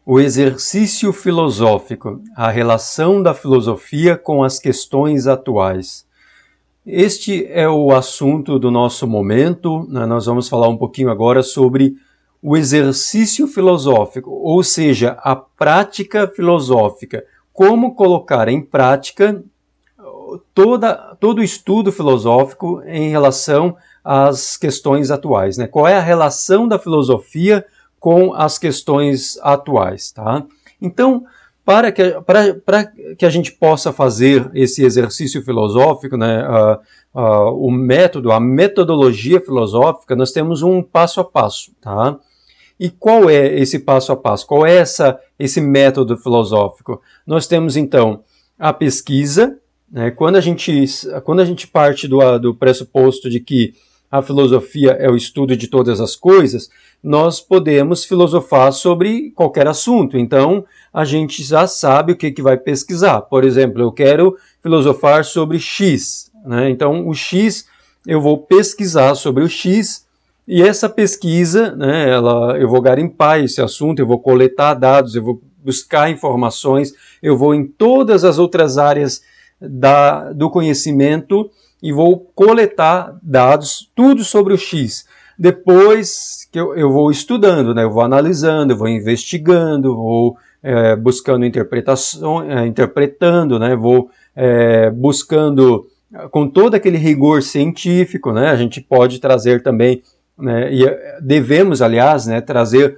O exercício filosófico, a relação da filosofia com as questões atuais. Este é o assunto do nosso momento, né? Nós vamos falar um pouquinho agora sobre o exercício filosófico, ou seja, a prática filosófica. Como colocar em prática todo o estudo filosófico em relação às questões atuais, né? Qual é a relação da filosofia com as questões atuais, tá? Então, para que a gente possa fazer esse exercício filosófico, né, o método, a metodologia filosófica, nós temos um passo a passo, tá? E qual é esse passo a passo? Qual é esse método filosófico? Nós temos, então, a pesquisa, né? Quando a gente parte do pressuposto de que a filosofia é o estudo de todas as coisas, nós podemos filosofar sobre qualquer assunto. Então, a gente já sabe o que vai pesquisar. Por exemplo, eu quero filosofar sobre X, né? Então, o X, eu vou pesquisar sobre o X, e essa pesquisa, né, eu vou garimpar esse assunto, eu vou coletar dados, eu vou buscar informações, eu vou em todas as outras áreas do conhecimento e vou coletar dados, tudo sobre o X. Depois que eu vou estudando, né, eu vou analisando, eu vou investigando, vou buscando interpretando, né, vou buscando com todo aquele rigor científico, né, a gente pode trazer também, né, e devemos, aliás, né, trazer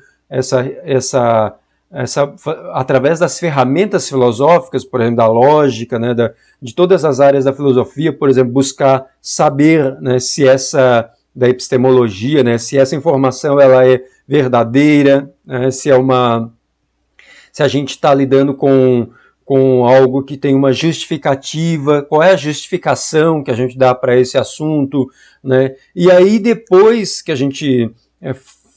através das ferramentas filosóficas, por exemplo, da lógica, né, de todas as áreas da filosofia, por exemplo, buscar saber, né, da epistemologia, né, se essa informação ela é verdadeira, né, se a gente está lidando com algo que tem uma justificativa, qual é a justificação que a gente dá para esse assunto, né? E aí, depois que a gente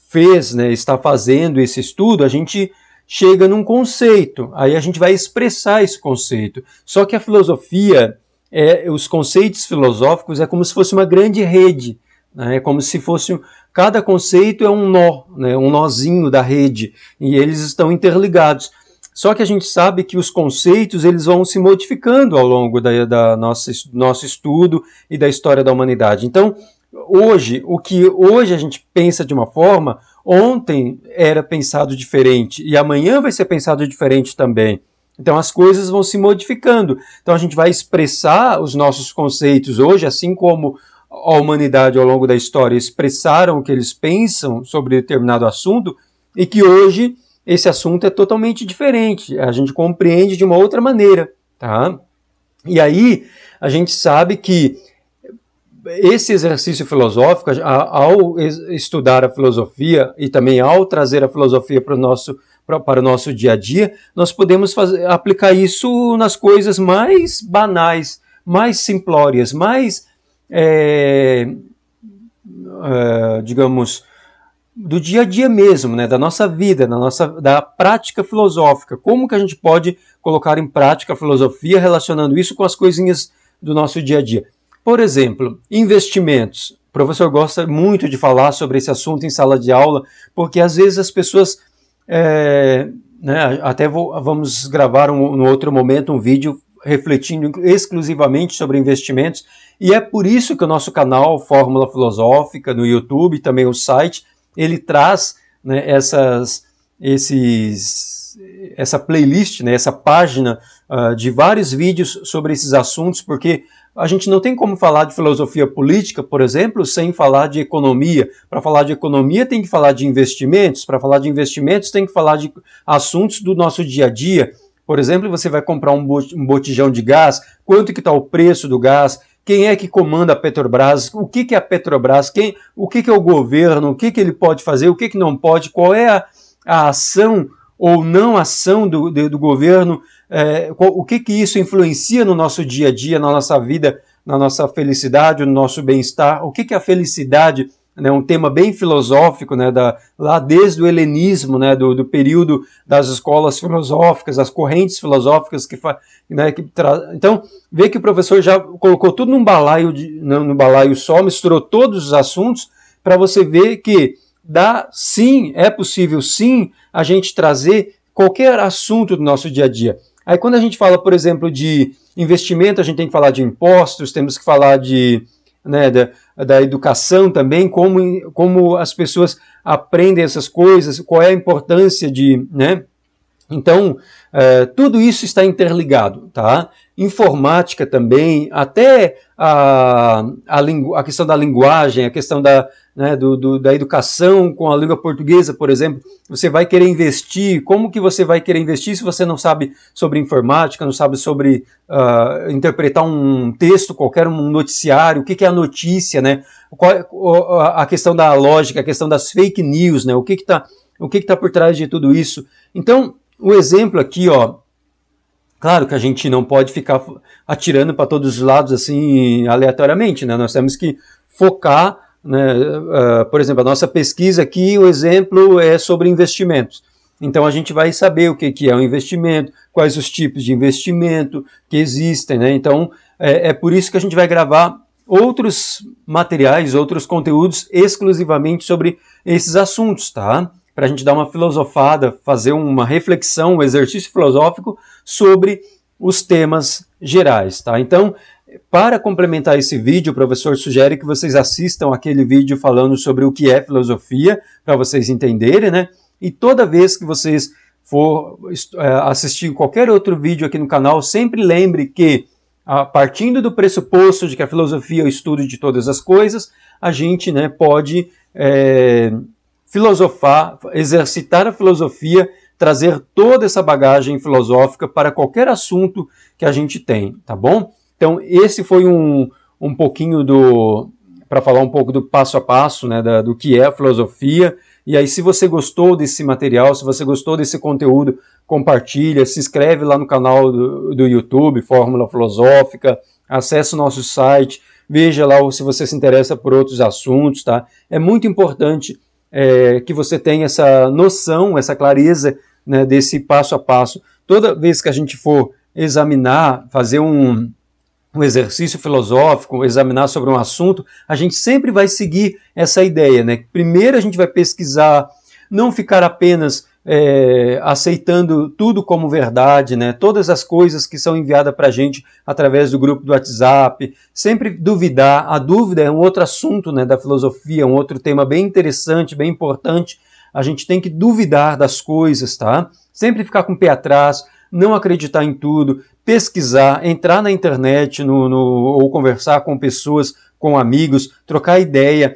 fez, né, está fazendo esse estudo, a gente chega num conceito, aí a gente vai expressar esse conceito. Só que a filosofia, os conceitos filosóficos é como se fosse uma grande rede, né? É como se fosse, cada conceito é um nó, né, um nozinho da rede, e eles estão interligados. Só que a gente sabe que os conceitos eles vão se modificando ao longo nosso estudo e da história da humanidade. Então, o que hoje a gente pensa de uma forma, ontem era pensado diferente e amanhã vai ser pensado diferente também. Então as coisas vão se modificando. Então a gente vai expressar os nossos conceitos hoje, assim como a humanidade ao longo da história expressaram o que eles pensam sobre determinado assunto, e que hoje esse assunto é totalmente diferente, a gente compreende de uma outra maneira, tá? E aí a gente sabe que esse exercício filosófico, ao estudar a filosofia e também ao trazer a filosofia para o nosso dia a dia, nós podemos aplicar isso nas coisas mais banais, mais simplórias, mais, digamos, do dia a dia mesmo, né, da nossa vida, da prática filosófica. Como que a gente pode colocar em prática a filosofia relacionando isso com as coisinhas do nosso dia a dia? Por exemplo, investimentos. O professor gosta muito de falar sobre esse assunto em sala de aula, porque às vezes as pessoas, né, vamos gravar no outro momento um vídeo refletindo exclusivamente sobre investimentos, e é por isso que o nosso canal Fórmula Filosófica no YouTube, também o site, ele traz, né, essa playlist, né, essa página de vários vídeos sobre esses assuntos, porque a gente não tem como falar de filosofia política, por exemplo, sem falar de economia. Para falar de economia tem que falar de investimentos, para falar de investimentos tem que falar de assuntos do nosso dia a dia. Por exemplo, você vai comprar um botijão de gás, quanto que está o preço do gás, quem é que comanda a Petrobras, o que é a Petrobras, o que é o governo, o que ele pode fazer, o que não pode, qual é a ação ou não ação do governo, o que isso influencia no nosso dia a dia, na nossa vida, na nossa felicidade, no nosso bem-estar, o que é a felicidade, né, um tema bem filosófico, né, lá desde o helenismo, né, do período das escolas filosóficas, as correntes filosóficas então, vê que o professor já colocou tudo num balaio só, misturou todos os assuntos, para você ver que é possível sim a gente trazer qualquer assunto do nosso dia a dia. Aí quando a gente fala, por exemplo, de investimento, a gente tem que falar de impostos, temos que falar de, né, da educação também, como as pessoas aprendem essas coisas, qual é a importância de, né? Então, tudo isso está interligado, tá? Informática também, até a questão da linguagem, a questão né, da educação com a língua portuguesa, por exemplo. Você vai querer investir, como que você vai querer investir se você não sabe sobre informática, não sabe sobre interpretar um texto qualquer, um noticiário, o que é a notícia, né? A questão da lógica, a questão das fake news, né? O que está por trás de tudo isso. Então, o exemplo aqui, ó, claro que a gente não pode ficar atirando para todos os lados assim aleatoriamente, né? Nós temos que focar, né? Por exemplo, a nossa pesquisa aqui, o exemplo é sobre investimentos. Então a gente vai saber o que é um investimento, quais os tipos de investimento que existem, né? Então é por isso que a gente vai gravar outros materiais, outros conteúdos exclusivamente sobre esses assuntos, tá? Para a gente dar uma filosofada, fazer uma reflexão, um exercício filosófico sobre os temas gerais, tá? Então, para complementar esse vídeo, o professor sugere que vocês assistam aquele vídeo falando sobre o que é filosofia, para vocês entenderem, né? E toda vez que vocês for assistir qualquer outro vídeo aqui no canal, sempre lembre que, partindo do pressuposto de que a filosofia é o estudo de todas as coisas, a gente, né, pode filosofar, exercitar a filosofia, trazer toda essa bagagem filosófica para qualquer assunto que a gente tem, tá bom? Então, esse foi um pouquinho para falar um pouco do passo a passo, né, do que é a filosofia. E aí, se você gostou desse material, se você gostou desse conteúdo, compartilha, se inscreve lá no canal do YouTube, Fórmula Filosófica, acesse o nosso site, veja lá se você se interessa por outros assuntos, tá? É muito importante que você tenha essa noção, essa clareza, né, desse passo a passo. Toda vez que a gente for examinar, fazer um exercício filosófico, examinar sobre um assunto, a gente sempre vai seguir essa ideia, né? Primeiro a gente vai pesquisar, não ficar apenas aceitando tudo como verdade, né? Todas as coisas que são enviadas para a gente através do grupo do WhatsApp, sempre duvidar. A dúvida é um outro assunto, né, da filosofia, um outro tema bem interessante, bem importante. A gente tem que duvidar das coisas, tá? Sempre ficar com o pé atrás, não acreditar em tudo, pesquisar, entrar na internet ou conversar com pessoas, com amigos, trocar ideia,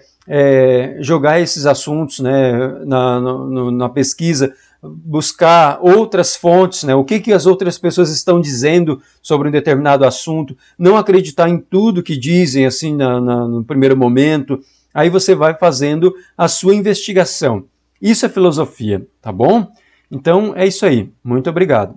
jogar esses assuntos, né, na pesquisa, buscar outras fontes, né, o que as outras pessoas estão dizendo sobre um determinado assunto, não acreditar em tudo que dizem assim no primeiro momento. Aí você vai fazendo a sua investigação. Isso é filosofia, tá bom? Então é isso aí. Muito obrigado.